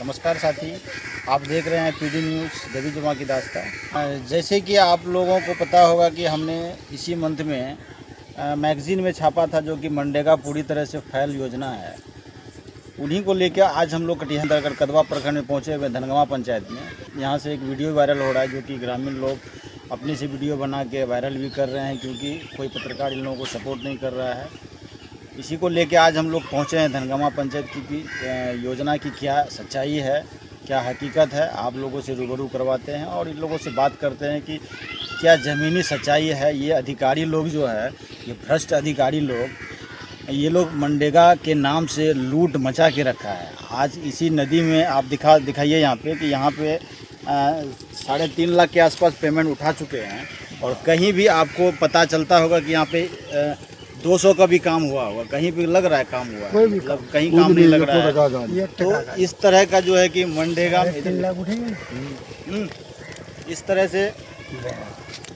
नमस्कार साथी, आप देख रहे हैं पीडी न्यूज़ देवी जुमा की दास्तां। जैसे कि आप लोगों को पता होगा कि हमने इसी मंथ में मैगज़ीन में छापा था, जो कि मनरेगा पूरी तरह से फैल योजना है। उन्हीं को लेकर आज हम लोग कटिहार अंतर्गत कदवा प्रखंड में पहुंचे हुए धनगवा पंचायत में। यहाँ से एक वीडियो वायरल हो रहा है, जो कि ग्रामीण लोग अपने से वीडियो बना के वायरल भी कर रहे हैं, क्योंकि कोई पत्रकार इन लोगों को सपोर्ट नहीं कर रहा है। इसी को लेके आज हम लोग पहुँचे हैं धनगवा पंचायत की योजना की क्या सच्चाई है, क्या हकीकत है, आप लोगों से रूबरू करवाते हैं और इन लोगों से बात करते हैं कि क्या ज़मीनी सच्चाई है। ये अधिकारी लोग जो है, ये भ्रष्ट अधिकारी लोग, ये लोग मनरेगा के नाम से लूट मचा के रखा है। आज इसी नदी में आप दिखाइए यहाँ पे कि यहाँ पे 3.5 लाख के आसपास पेमेंट उठा चुके हैं, और कहीं भी आपको पता चलता होगा कि यहाँ पे 200 का भी काम हुआ होगा, कहीं भी लग रहा है काम हुआ है, मतलब कहीं काम नहीं लग रहा है। तो इस तरह का जो है कि मनरेगा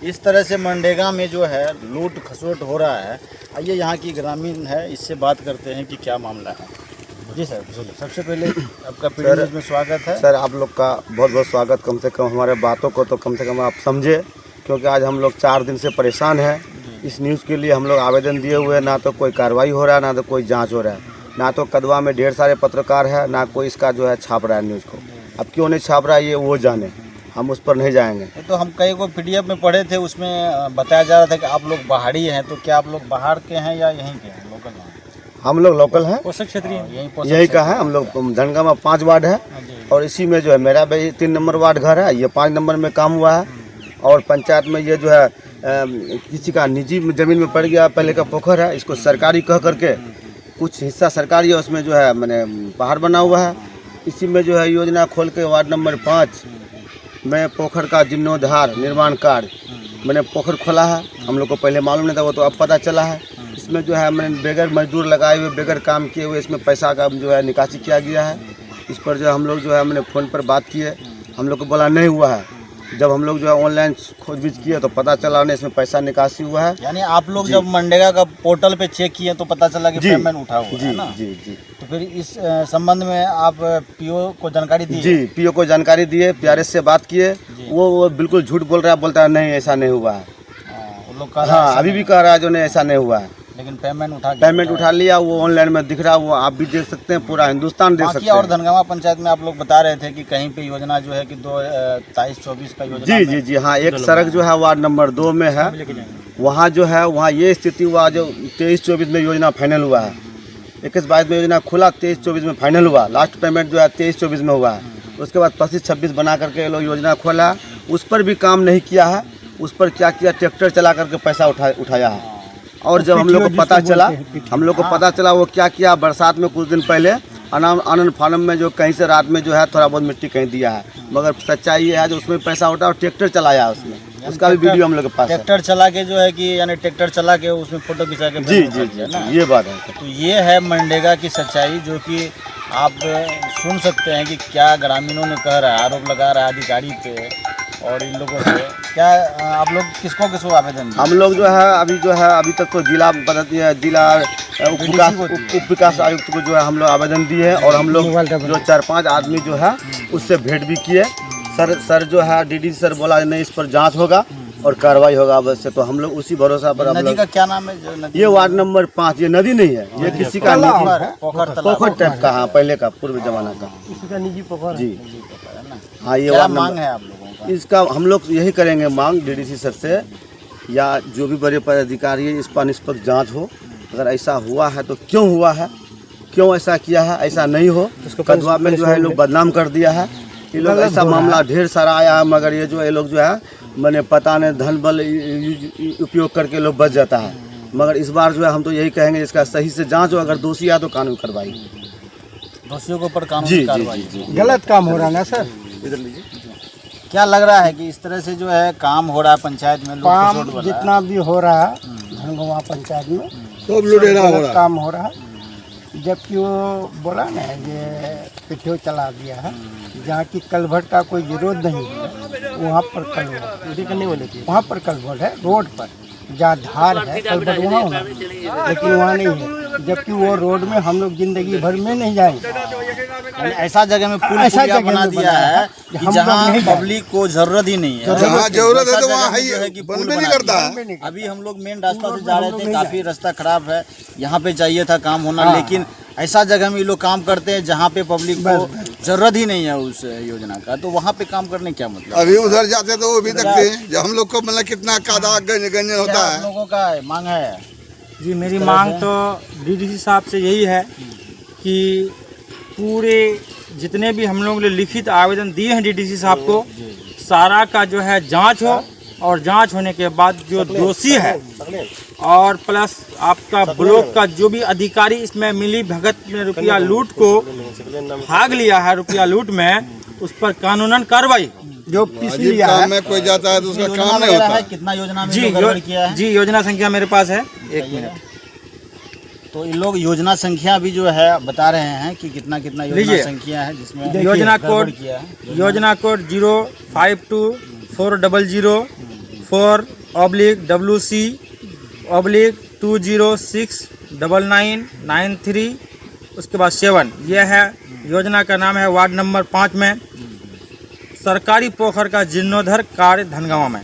इस तरह से मनरेगा में जो है लूट खसोट हो रहा है। आइए यहाँ की ग्रामीण है, इससे बात करते हैं कि क्या मामला है। जी सर, सबसे पहले आपका पीडी न्यूज़ में स्वागत है। सर, आप लोग का बहुत बहुत स्वागत। कम से कम हमारे बातों को तो कम से कम आप समझे, क्योंकि आज हम लोग 4 दिन से परेशान हैं। इस न्यूज़ के लिए हम लोग आवेदन दिए हुए, ना तो कोई कार्रवाई हो रहा है, ना तो कोई जांच हो रहा है, ना तो कदवा में ढेर सारे पत्रकार है, ना कोई इसका जो है छाप रहा है न्यूज़ को। अब क्यों नहीं छाप रहा है ये वो जाने, हम उस पर नहीं जाएंगे। तो हम कई को PDF में पढ़े थे, उसमें बताया जा रहा था कि आप लोग बाहरी हैं। तो क्या आप लोग बाहर के हैं या यहीं के हैं, लोकल हैं? हम लोग लोकल हैं, पोषक क्षेत्रीय यही का है। हम लोग धनगवा 5 वार्ड है, और इसी में जो है मेरा भी 3 नंबर वार्ड घर है, ये 5 नंबर में काम हुआ है। और पंचायत में ये जो है किसी का निजी ज़मीन में पड़ गया, पहले का पोखर है, इसको सरकारी कह करके कुछ हिस्सा सरकारी है, उसमें जो है मैंने पहाड़ बना हुआ है। इसी में जो है योजना खोल के वार्ड नंबर 5 में पोखर का जीर्णोद्धार निर्माण कार्य मैंने पोखर खोला है। हम लोग को पहले मालूम नहीं था, वो तो अब पता चला है। इसमें जो है मैंने बगैर मजदूर लगाए हुए, बगैर काम किए हुए इसमें पैसा का जो है निकासी किया गया है। इस पर जो है हम लोग जो है मैंने फ़ोन पर बात किए, हम लोग को बोला नहीं हुआ है। जब हम लोग जो है ऑनलाइन खोजबीज किए तो पता चला नहीं, इसमें पैसा निकासी हुआ है। यानी आप लोग जब मनरेगा का पोर्टल पे चेक किए तो पता चला कि पेमेंट उठा हुआ है ना? जी। तो फिर इस संबंध में आप PO को जानकारी दी? जी, PO को जानकारी दिए, PRS से बात किए। वो बिल्कुल झूठ बोल रहा है, बोलता है नहीं ऐसा नहीं हुआ है। वो लोग कह रहा है, अभी भी कह रहा है जो नहीं ऐसा नहीं हुआ है, लेकिन पेमेंट उठा लिया। वो ऑनलाइन में दिख रहा है, वो आप भी देख सकते हैं, पूरा हिंदुस्तान देख सकते हैं। और धनगवा पंचायत में आप लोग बता रहे थे कि कहीं पे योजना जो है कि 23-24 का योजना। जी। हाँ, एक सड़क जो है वार्ड नंबर 2 में है, वहाँ जो है वहाँ ये स्थिति हुआ जो 23-24 में योजना फाइनल हुआ है। 21-22 में योजना खुला, 23-24 में फाइनल हुआ। लास्ट पेमेंट जो है 23-24 में हुआ है। उसके बाद 25-26 बना करके ये लोग योजना खोला, उस पर भी काम नहीं किया है। उस पर क्या किया, ट्रैक्टर चला करके पैसा उठाया है। और जब हम लोग को पता चला वो क्या किया, बरसात में कुछ दिन पहले आनंद फार्म में जो कहीं से रात में जो है थोड़ा बहुत मिट्टी कहीं दिया है, मगर सच्चाई ये है जो उसमें पैसा उठा और ट्रैक्टर चलाया उसमें, उसका भी वीडियो हम लोग के पास है। ट्रैक्टर चला के जो है कि यानी ट्रैक्टर चला के उसमें फोटो खिंचा के। जी, ये बात है। तो ये है मनरेगा की सच्चाई, जो कि आप सुन सकते हैं कि क्या ग्रामीणों ने कह रहा है, आरोप लगा रहा है अधिकारी पे और इन लोगों से। क्या आप लोग किसको आवेदन दिए? हम लोग जो है अभी तक तो जिला उप विकास आयुक्त को जो है हम लोग आवेदन दिए हैं, और हम लोग जो 4-5 आदमी जो है उससे भेंट भी किए। सर जो है DD सर बोला नहीं, इस पर जांच होगा और कार्रवाई होगा अवश्य। तो हम लोग उसी भरोसा पर। नदी का क्या नाम है? जो नदी, ये वार्ड नंबर 5, ये नदी नहीं है, ये किसी का निजी पोखर टाइप का, हाँ पहले का पूर्व जमाना का किसी का निजी पोखर जी। हाँ, ये वार्ड मांग है आप लोगों का? इसका हम लोग यही करेंगे मांग DDC सर से, या जो भी बड़े पदाधिकारी है, इस पर निष्पक्ष जांच हो। अगर ऐसा हुआ है तो क्यों हुआ है, क्यों ऐसा किया है, ऐसा नहीं हो। कदवा में जो है लोग बदनाम कर दिया है। ये लोग ऐसा मामला ढेर सारा आया है, मगर ये लोग जो है मैंने पता नहीं धन बल उपयोग करके लोग बच जाता है। मगर इस बार जो है हम तो यही कहेंगे, इसका सही से जांच हो, अगर दोषी आया तो कानूनी कार्रवाई, दोषियों के ऊपर कानूनी कार्रवाई। गलत काम हो रहा है ना सर। इधर लीजिए। क्या लग रहा है कि इस तरह से जो है काम हो रहा है पंचायत में? काम जितना भी हो रहा है धनगवा पंचायत में सब लुटेरा काम हो रहा है। जबकि वो बोला ना ये पिठो चला दिया है, जहाँ की कलभट का कोई विरोध नहीं है, वहाँ पर वहाँ पर कलभट है रोड पर। जहाँ धार है कलबट वहाँ होना, लेकिन वहाँ नहीं है। जबकि वो रोड में हम लोग जिंदगी भर में नहीं जाएंगे। यानी ऐसा जगह में पुल ऐसा पुलिया जगह बना में दिया बनाया है है कि हम लोग जहाँ नहीं जाए। पब्लिक को जरूरत ही नहीं है। जहाँ जरूरत है ऐसा तो जगह वहाँ में है जो है कि ही पुल बंद भी नहीं बना करता दिया। है। अभी हम लोग मेन रास्ता से रोड जा हम रहे लोग थे, नहीं काफी जाए। रास्ता खराब है, यहाँ पे चाहिए था काम होना, हाँ। लेकिन ऐसा जगह में ये लोग काम करते हैं जहाँ पे पब्लिक को जरूरत ही नहीं है उस योजना का, तो वहाँ पे काम करने क्या मतलब? अभी उधर जाते तो वो भी देखते हैं जो हम लोग को मतलब कितना कादा गंजन क्या होता आप है। लोगों का मांग है? जी मेरी तरह मांग से? तो डीडीसी साहब से यही है कि पूरे जितने भी हम लोग ने लिखित आवेदन दिए हैं डीडीसी साहब को, सारा का जो है जांच हो, और जांच होने के बाद जो दोषी है और प्लस आपका ब्लॉक का जो भी अधिकारी इसमें मिली भगत में रुपया लूट को भाग लिया है, रुपया लूट में, उस पर कानूनन कार्रवाई। जो पिस अजीब लिया काम है में कोई जाता है तो उसका योजना काम नहीं वगैरह होता है? है। कितना योजना में जी लोग गड़बड़ किया है? जी योजना संख्या मेरे पास है, एक मिनट। तो इन लोग योजना संख्या भी जो है बता रहे हैं कि कितना कितना योजना लीजिए। संख्या है जिसमें योजना गड़बड़ कोड किया है। योजना कोड 0520400/WC/2069993, उसके बाद 7। यह है योजना का नाम है। वार्ड नंबर 5 में सरकारी पोखर का जीर्णोद्धार कार्य धनगांव में।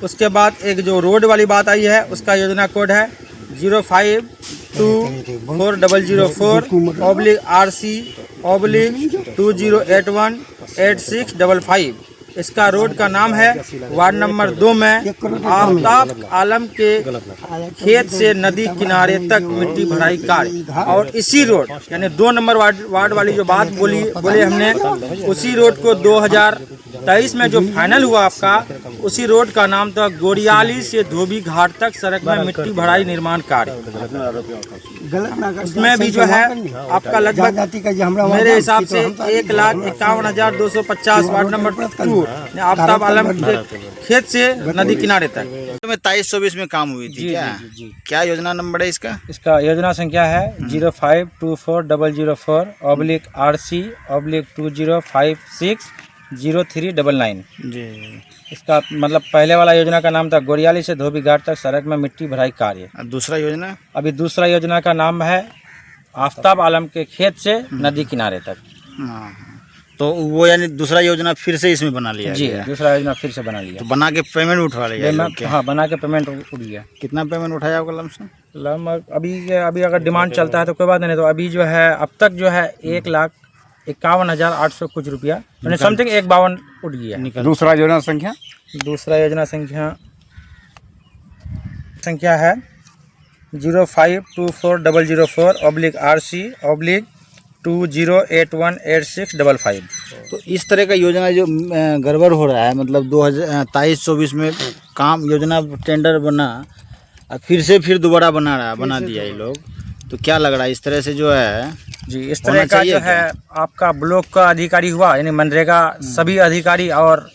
उसके बाद एक जो रोड वाली बात आई है उसका योजना कोड है 0524000/RC/20818655। इसका रोड का नाम है। वार्ड नंबर 2 में आफ्ताब आलम के खेत से नदी किनारे तक मिट्टी भराई कार्य, और इसी रोड यानी 2 नंबर वार्ड वाली जो बात बोले हमने, उसी रोड को 2023 में जो फाइनल हुआ आपका, उसी रोड का नाम था गोरियाली से धोबी घाट तक सड़क में मिट्टी भराई निर्माण कार्य। गलत ना कर उसमें भी जो है आपका लगभग जाति का जो हमरा मेरे हिसाब से 1,51,250 वार्ड नंबर 2 आफ्ताब आलम के खेत से नदी किनारे तक। 23-24 में काम हुई थी क्या? क्या योजना नंबर है इसका? इसका योजना संख्या है 0524000/RC/20560399। जी। इसका मतलब पहले वाला योजना का नाम था गोरियाली से धोबी घाट तक सड़क में मिट्टी भराई कार्य। और दूसरा योजना? अभी दूसरा योजना का नाम है आफ्ताब आलम के खेत से नदी किनारे तक। हाँ। तो वो यानी दूसरा योजना फिर से इसमें बना लिया जी गया। दूसरा योजना फिर से बना लिया। तो बना के पेमेंट उठवा लिया ये लोग क्या? हाँ बना के पेमेंट उठ गया। कितना पेमेंट उठाया होगा लमसम? अभी अगर डिमांड चलता है तो कोई बात नहीं, तो अभी जो है अब तक जो है 1,51,800 कुछ रुपया यानी समथिंग 1,52 उठ गया। दूसरा योजना संख्या दूसरा योजना संख्या है 0524004/RC/20818655। तो इस तरह का योजना जो गड़बड़ हो रहा है, मतलब 2023-24 में काम योजना टेंडर बना और फिर दोबारा बना दिया ये लोग, तो क्या लग रहा है इस तरह से जो है? जी इस होना तरह का चाहिए जो है आपका ब्लॉक का अधिकारी हुआ यानी मनरेगा सभी अधिकारी और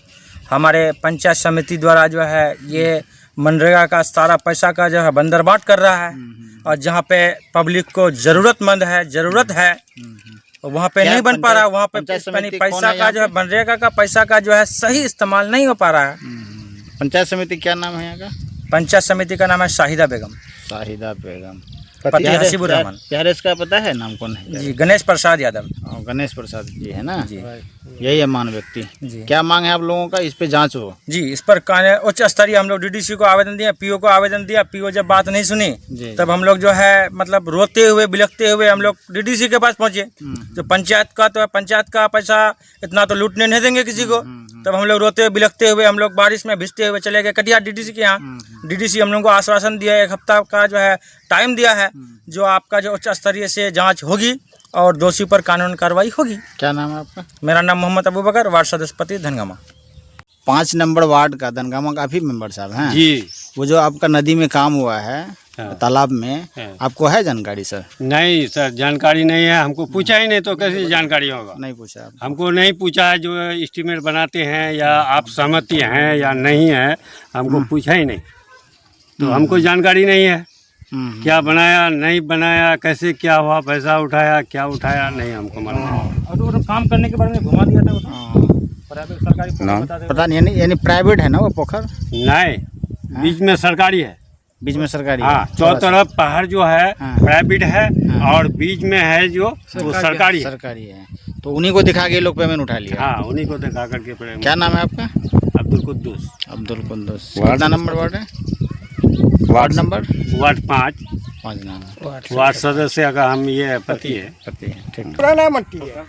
हमारे पंचायत समिति द्वारा जो है ये मनरेगा का सारा पैसा का जो है बंदरबाट कर रहा है, और जहाँ पे पब्लिक को ज़रूरत है वहाँ पे क्या नहीं बन पा रहा है। वहाँ पे पंचायत समिति कौन पैसा है का यहाँ जो है मनरेगा का पैसा का जो है सही इस्तेमाल नहीं हो पा रहा है। पंचायत समिति क्या नाम है यहाँ का? पंचायत समिति का नाम है शाहिदा बेगम, शाहिदा बेगम, पति हसीबुर रहमान। प्यारेस का पता है नाम कौन है? जी गणेश प्रसाद यादव। गणेश प्रसाद जी है ना? जी यही है मान व्यक्ति। जी क्या मांग है आप लोगों का? इस पे जांच हो। जी इस पर उच्च स्तरीय हम लोग डीडीसी को आवेदन दिया, पीओ को आवेदन दिया। पीओ जब बात नहीं सुनी जी। तब हम लोग जो है मतलब रोते हुए बिलखते हुए हम लोग डीडीसी के पास पहुंचे। तो पंचायत का पैसा इतना तो लूटने नहीं देंगे किसी को। तब हम लोग रोते हुए बिलखते हुए हम लोग बारिश में भिजते हुए चले गए कटिहार डीडीसी के यहाँ। डीडीसी हम लोग को आश्वासन दिया, 1 हफ्ता का जो है टाइम दिया है, जो आपका जो उच्च स्तरीय से जाँच होगी और दोषी पर कानूनी कार्रवाई होगी। क्या नाम है आपका? मेरा नाम मोहम्मद अबू बकर, वार्ड सदस्यपति धनगामा। 5 नंबर वार्ड का धनगामा का भी मेंबर साहब हैं जी। वो जो आपका नदी में काम हुआ है तालाब में, हाँ। आपको है जानकारी सर? नहीं सर जानकारी नहीं है, हमको पूछा ही नहीं तो कैसे जानकारी होगा। नहीं पूछा आप? हमको नहीं पूछा है, जो एस्टीमेट बनाते हैं या आप सहमति हैं या नहीं है हमको पूछा ही नहीं, तो हमको जानकारी नहीं है क्या बनाया नहीं बनाया, कैसे क्या हुआ, पैसा उठाया क्या उठाया, नहीं हमको मालूम है। और काम करने के बारे में घुमा दिया था प्राइवेट सरकारी पता नहीं, यानी प्राइवेट है ना वो पोखर? नहीं बीच में सरकारी है। बीच में सरकारी हाँ है? चारों तरफ पहाड़ जो है हाँ। प्राइवेट है और बीच में है जो वो सरकारी है। सरकारी है। तो उन्हीं को दिखा के ये लोग पेमेंट उठा लिया। हाँ, उन्हीं को दिखा करके पड़े। क्या नाम है आपका? अब्दुल कुद्दूस। अब्दुल कुद्दूस। कितना नंबर वार्ड है? वार्ड नंबर वार्ड 5 नाम है। वार्ड सदस्य का हम ये पति है। पति है, ठीक। पुराना मट्टी है।